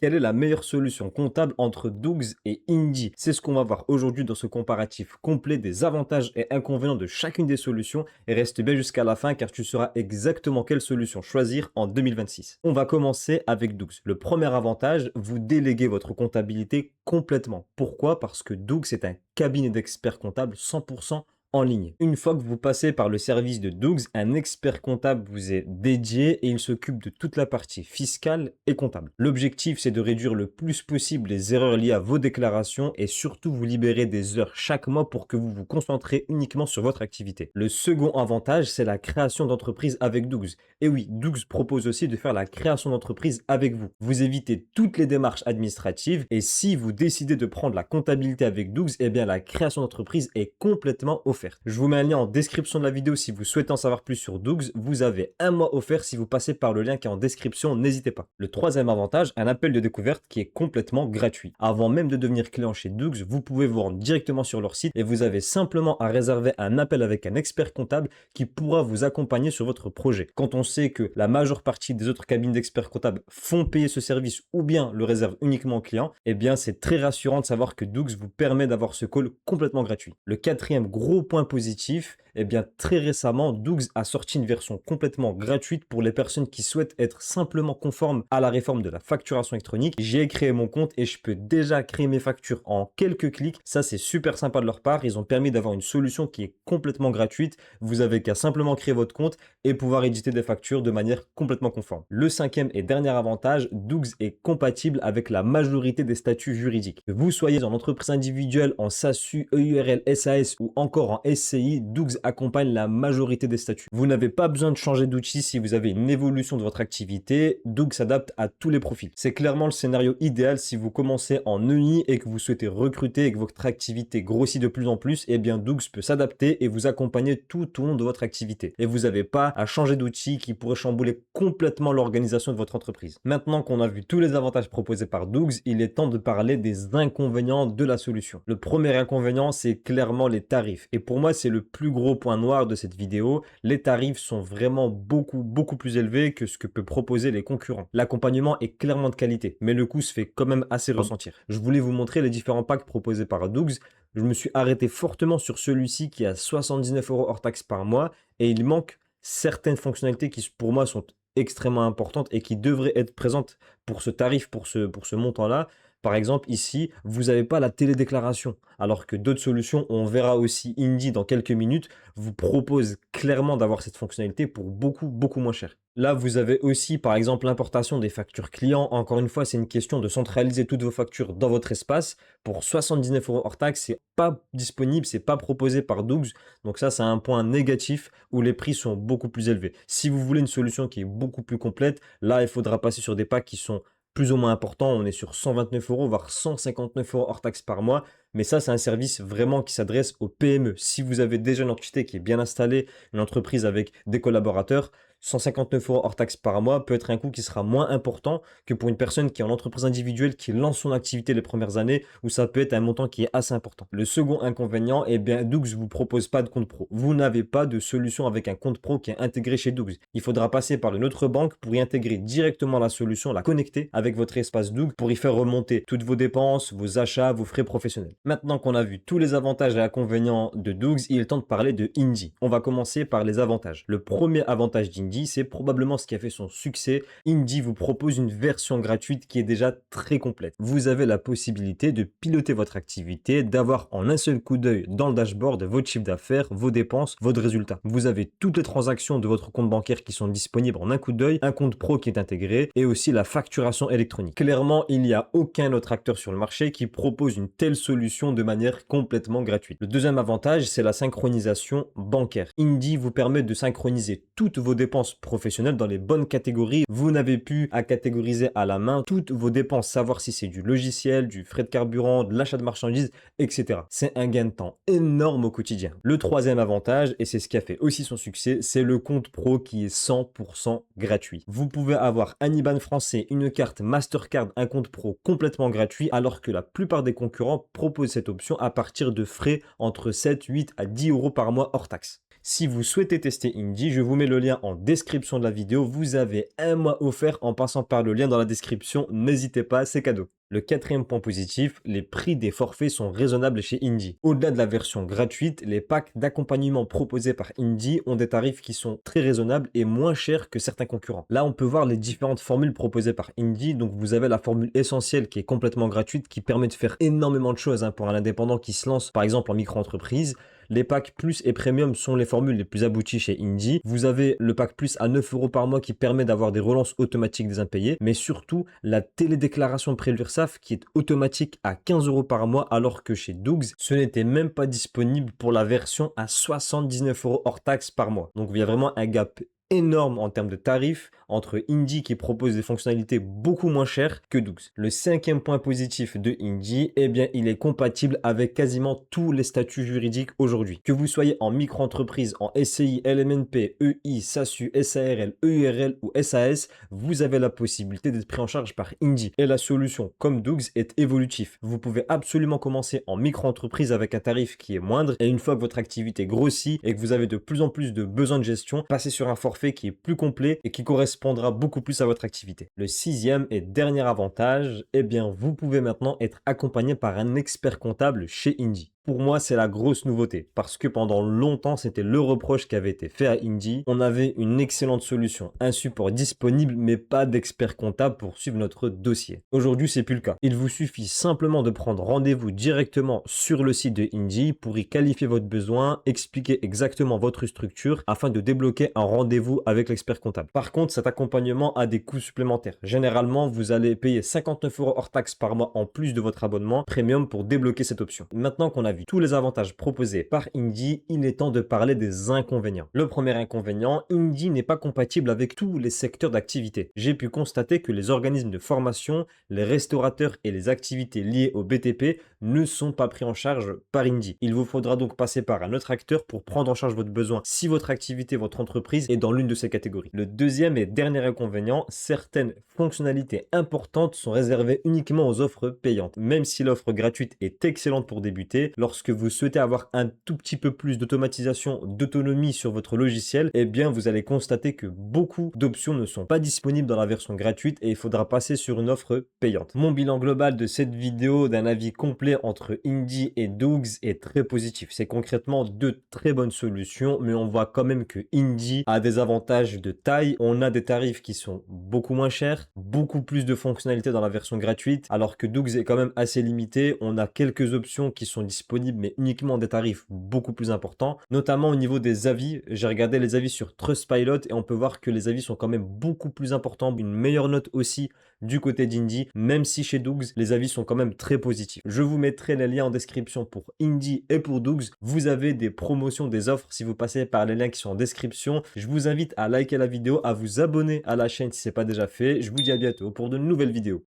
Quelle est la meilleure solution comptable entre Dougs et Indy? C'est ce qu'on va voir aujourd'hui dans ce comparatif complet des avantages et inconvénients de chacune des solutions. Et reste bien jusqu'à la fin car tu sauras exactement quelle solution choisir en 2026. On va commencer avec Dougs. Le premier avantage, vous déléguez votre comptabilité complètement. Pourquoi? Parce que Dougs est un cabinet d'experts comptables 100% en ligne. Une fois que vous passez par le service de Dougs, un expert comptable vous est dédié et il s'occupe de toute la partie fiscale et comptable. L'objectif, c'est de réduire le plus possible les erreurs liées à vos déclarations et surtout vous libérer des heures chaque mois pour que vous vous concentrez uniquement sur votre activité. Le second avantage, c'est la création d'entreprise avec Dougs. Et oui, Dougs propose aussi de faire la création d'entreprise avec vous. Vous évitez toutes les démarches administratives et si vous décidez de prendre la comptabilité avec Dougs, eh bien la création d'entreprise est complètement offerte. Je vous mets un lien en description de la vidéo si vous souhaitez en savoir plus sur Dougs. Vous avez un mois offert si vous passez par le lien qui est en description, n'hésitez pas. Le troisième avantage, un appel de découverte qui est complètement gratuit. Avant même de devenir client chez Dougs, vous pouvez vous rendre directement sur leur site et vous avez simplement à réserver un appel avec un expert comptable qui pourra vous accompagner sur votre projet. Quand on sait que la majeure partie des autres cabines d'experts comptables font payer ce service ou bien le réservent uniquement aux clients, eh bien c'est très rassurant de savoir que Dougs vous permet d'avoir ce call complètement gratuit. Le quatrième gros point positif, eh bien très récemment, Dougs a sorti une version complètement gratuite pour les personnes qui souhaitent être simplement conformes à la réforme de la facturation électronique. J'ai créé mon compte et je peux déjà créer mes factures en quelques clics. Ça, c'est super sympa de leur part. Ils ont permis d'avoir une solution qui est complètement gratuite. Vous avez qu'à simplement créer votre compte et pouvoir éditer des factures de manière complètement conforme. Le cinquième et dernier avantage, Dougs est compatible avec la majorité des statuts juridiques. Que vous soyez en entreprise individuelle, en SASU, EURL, SAS ou encore en SCI, Dougs accompagne la majorité des statuts. Vous n'avez pas besoin de changer d'outil si vous avez une évolution de votre activité. Dougs s'adapte à tous les profils. C'est clairement le scénario idéal si vous commencez en EI et que vous souhaitez recruter et que votre activité grossit de plus en plus. Eh bien, Dougs peut s'adapter et vous accompagner tout au long de votre activité. Et vous n'avez pas à changer d'outil qui pourrait chambouler complètement l'organisation de votre entreprise. Maintenant qu'on a vu tous les avantages proposés par Dougs, il est temps de parler des inconvénients de la solution. Le premier inconvénient, c'est clairement les tarifs. Et pour moi, c'est le plus gros point noir de cette vidéo. Les tarifs sont vraiment beaucoup plus élevés que ce que peuvent proposer les concurrents. L'accompagnement est clairement de qualité, mais le coût se fait quand même assez ressentir. Je voulais vous montrer les différents packs proposés par Dougs. Je me suis arrêté fortement sur celui-ci qui a 79 € hors taxe par mois et il manque certaines fonctionnalités qui pour moi sont extrêmement importantes et qui devraient être présentes pour ce tarif, pour ce montant-là. Par exemple, ici, vous n'avez pas la télédéclaration, alors que d'autres solutions, on verra aussi Indy dans quelques minutes, vous propose clairement d'avoir cette fonctionnalité pour beaucoup moins cher. Là, vous avez aussi, par exemple, l'importation des factures clients. Encore une fois, c'est une question de centraliser toutes vos factures dans votre espace. Pour 79 € hors taxe, c'est pas disponible, c'est pas proposé par Dougs. Donc ça, c'est un point négatif où les prix sont beaucoup plus élevés. Si vous voulez une solution qui est beaucoup plus complète, là, il faudra passer sur des packs qui sont plus ou moins important, on est sur 129 €, voire 159 € hors taxe par mois. Mais ça, c'est un service vraiment qui s'adresse aux PME. Si vous avez déjà une entité qui est bien installée, une entreprise avec des collaborateurs, 159 € hors taxe par mois peut être un coût qui sera moins important que pour une personne qui est en entreprise individuelle, qui lance son activité les premières années, où ça peut être un montant qui est assez important. Le second inconvénient, eh bien, Dougs ne vous propose pas de compte pro. Vous n'avez pas de solution avec un compte pro qui est intégré chez Dougs. Il faudra passer par une autre banque pour y intégrer directement la solution, la connecter avec votre espace Dougs pour y faire remonter toutes vos dépenses, vos achats, vos frais professionnels. Maintenant qu'on a vu tous les avantages et inconvénients de Dougs, il est temps de parler de Indy. On va commencer par les avantages. Le premier avantage d'Indy, c'est probablement ce qui a fait son succès. Indy vous propose une version gratuite qui est déjà très complète. Vous avez la possibilité de piloter votre activité, d'avoir en un seul coup d'œil dans le dashboard votre chiffre d'affaires, vos dépenses, votre résultat. Vous avez toutes les transactions de votre compte bancaire qui sont disponibles en un coup d'œil, un compte pro qui est intégré et aussi la facturation électronique. Clairement, il n'y a aucun autre acteur sur le marché qui propose une telle solution de manière complètement gratuite. Le deuxième avantage, c'est la synchronisation bancaire. Indy vous permet de synchroniser toutes vos dépenses professionnelles dans les bonnes catégories. Vous n'avez plus à catégoriser à la main toutes vos dépenses, savoir si c'est du logiciel, du frais de carburant, de l'achat de marchandises, etc. C'est un gain de temps énorme au quotidien. Le troisième avantage, et c'est ce qui a fait aussi son succès, c'est le compte pro qui est 100% gratuit. Vous pouvez avoir un IBAN français, une carte Mastercard, un compte pro complètement gratuit, alors que la plupart des concurrents proposent cette option à partir de frais entre 7, 8 à 10 € par mois hors taxe. Si vous souhaitez tester Indie, je vous mets le lien en description de la vidéo. Vous avez un mois offert en passant par le lien dans la description. N'hésitez pas, c'est cadeau. Le quatrième point positif, les prix des forfaits sont raisonnables chez Indie. Au-delà de la version gratuite, les packs d'accompagnement proposés par Indie ont des tarifs qui sont très raisonnables et moins chers que certains concurrents. Là, on peut voir les différentes formules proposées par Indie. Donc, vous avez la formule essentielle qui est complètement gratuite, qui permet de faire énormément de choses pour un indépendant qui se lance, par exemple, en micro-entreprise. Les packs plus et premium sont les formules les plus abouties chez Indie. Vous avez le pack plus à 9 € par mois qui permet d'avoir des relances automatiques des impayés, mais surtout la télédéclaration près l'URSSAF qui est automatique à 15 € par mois, alors que chez Dougs, ce n'était même pas disponible pour la version à 79 € hors taxe par mois. Donc il y a vraiment un gap énorme en termes de tarifs entre Indie qui propose des fonctionnalités beaucoup moins chères que Dougs. Le cinquième point positif de Indie, eh bien, il est compatible avec quasiment tous les statuts juridiques aujourd'hui. Que vous soyez en micro-entreprise, en SCI, LMNP, EI, SASU, SARL, EURL ou SAS, vous avez la possibilité d'être pris en charge par Indie. Et la solution, comme Dougs, est évolutive. Vous pouvez absolument commencer en micro-entreprise avec un tarif qui est moindre et une fois que votre activité grossit et que vous avez de plus en plus de besoins de gestion, passez sur un forfait qui est plus complet et qui correspondra beaucoup plus à votre activité. Le sixième et dernier avantage, eh bien, vous pouvez maintenant être accompagné par un expert comptable chez Indie. Pour moi, c'est la grosse nouveauté parce que pendant longtemps, c'était le reproche qui avait été fait à Indie. On avait une excellente solution, un support disponible, mais pas d'expert comptable pour suivre notre dossier. Aujourd'hui, c'est plus le cas. Il vous suffit simplement de prendre rendez-vous directement sur le site de Indie pour y qualifier votre besoin, expliquer exactement votre structure afin de débloquer un rendez-vous avec l'expert comptable. Par contre, cet accompagnement a des coûts supplémentaires. Généralement, vous allez payer 59 € hors taxe par mois en plus de votre abonnement premium pour débloquer cette option. Maintenant qu'on a vu tous les avantages proposés par Indie, il est temps de parler des inconvénients. Le premier inconvénient, Indie n'est pas compatible avec tous les secteurs d'activité. J'ai pu constater que les organismes de formation, les restaurateurs et les activités liées au BTP ne sont pas pris en charge par Indie. Il vous faudra donc passer par un autre acteur pour prendre en charge votre besoin si votre activité, votre entreprise est dans l'une de ces catégories. Le deuxième et dernier inconvénient, certaines fonctionnalités importantes sont réservées uniquement aux offres payantes. Même si l'offre gratuite est excellente pour débuter, lorsque vous souhaitez avoir un tout petit peu plus d'automatisation, d'autonomie sur votre logiciel, eh bien vous allez constater que beaucoup d'options ne sont pas disponibles dans la version gratuite et il faudra passer sur une offre payante. Mon bilan global de cette vidéo d'un avis complet entre Indie et Dougs est très positif. C'est concrètement deux très bonnes solutions, mais on voit quand même que Indie a des avantages de taille. On a des tarifs qui sont beaucoup moins chers, beaucoup plus de fonctionnalités dans la version gratuite, alors que Dougs est quand même assez limité. On a quelques options qui sont disponibles, mais uniquement des tarifs beaucoup plus importants, notamment au niveau des avis. J'ai regardé les avis sur Trustpilot et on peut voir que les avis sont quand même beaucoup plus importants, une meilleure note aussi du côté d'Indie, même si chez Dougs, les avis sont quand même très positifs. Je vous mettrai les liens en description pour Indie et pour Dougs. Vous avez des promotions, des offres si vous passez par les liens qui sont en description. Je vous invite à liker la vidéo, à vous abonner à la chaîne si ce n'est pas déjà fait. Je vous dis à bientôt pour de nouvelles vidéos.